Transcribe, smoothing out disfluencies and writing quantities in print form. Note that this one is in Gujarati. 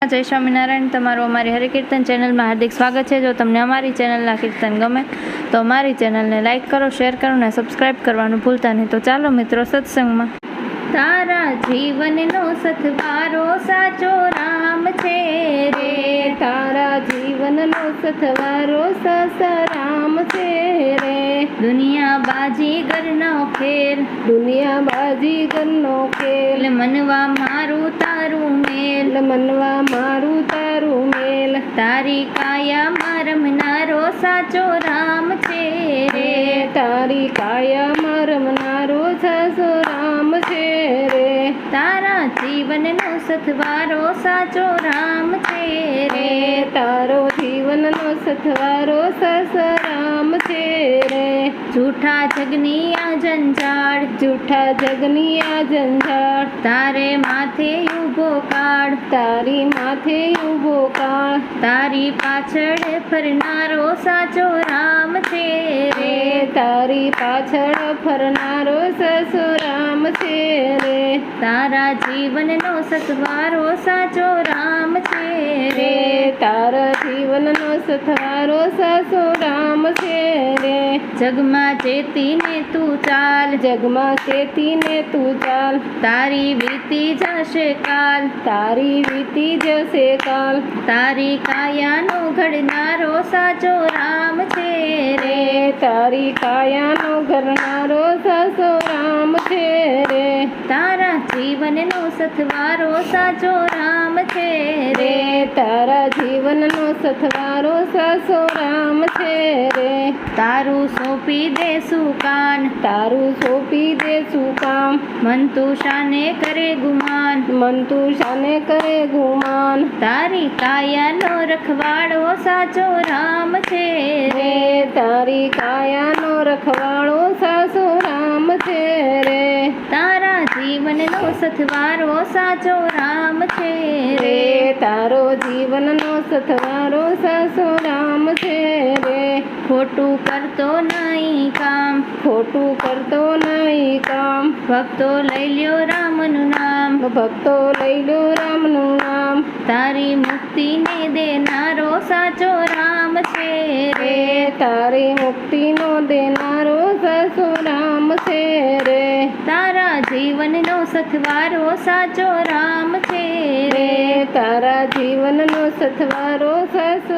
જય સ્વામિનારાયણ। તમારું અમારી હરિકીર્તન ચેનલમાં હાર્દિક સ્વાગત છે। જો તમને અમારી ચેનલના કીર્તન ગમે તો અમારી ચેનલને લાઈક કરો, શેર કરો અને સબસ્ક્રાઈબ કરવાનું ભૂલતા નહીં। તો ચાલો મિત્રો સત્સંગમાં। તારા જીવનનો સથવારો સાચો રામ છે રે, તારા જીવનનો સથવારો સસરામ છે રે। દુનિયા બાજીગરનો ખેલ, દુનિયા બાજીગરનો ખેલ, મનવા મારું તારું મેલ, મનવા મારું તારું મેલ। તારી કાયામાં રમનારો સાચો રામ છે રે, તારી કાયામાં રમનારો સાચો રામ છે રે। તારા જીવનનો સથવારો સાચો રામ છે રે, તારો જીવનનો સથવારો સસરામ છે રે। જૂઠા જગની આ જંજાળ, જૂઠા જગની આ જંજાળ, તારે માથે ઊભો કાળ, તારી માથે ઊભો કાળ। તારી પાછળ ફરનારો સાચો રામ છે રે, તારી પાછળ ફરનારો સસો રામ છે રે। તારા જીવનનો સથવારો સાચો રામ છે રે, તારા જીવનનો સથવારો સસો રામ છે રે। જગમાં ચેતીને તું ચાલ, જગમાં ચેતીને તું ચાલ, તારી વીતી જશે કાલ, તારી વીતી જશે કાલ। તારી કાયાનો ઘડનારો સાચો રામ છે રે, તારી કાયાનો ઘરનારો સસો રામ છે રે। તારા જીવનનો સથવારો સાચો રામ છે રે, તારા જીવનનો સથવારો સસો રામ છે રે। તારું સોંપી દેશું કાન, તારું સોંપી દેશું કામ, મન તું શાને કરે ગુમાન, મન તું શાને કરે ગુમાન। તારી કાયાનો રખવાડો સાચો રામ છે રે, તારી કાયાનો રખવાળો સાસો રામ છે રે। તારા જીવનનો સથવારો સાચો રામ છે રે, તારો જીવનનો સથવારો સાસો રામ છે રે। ખોટું કરતો નહીં કામ, ખોટું કરતો નહીં કામ, ભક્તો લઈ લ્યો રામનું નામ, ભક્તો લઈ લો રામનું નામ। તારી મુક્તિને દેનારો સાચો રામ છે રે, તારી મુક્તિનો દેનારો સાસો રામ છે રે। તારા જીવનનો સથવારો સાચો રામ છે રે, તારા જીવનનો સથવારો સાસો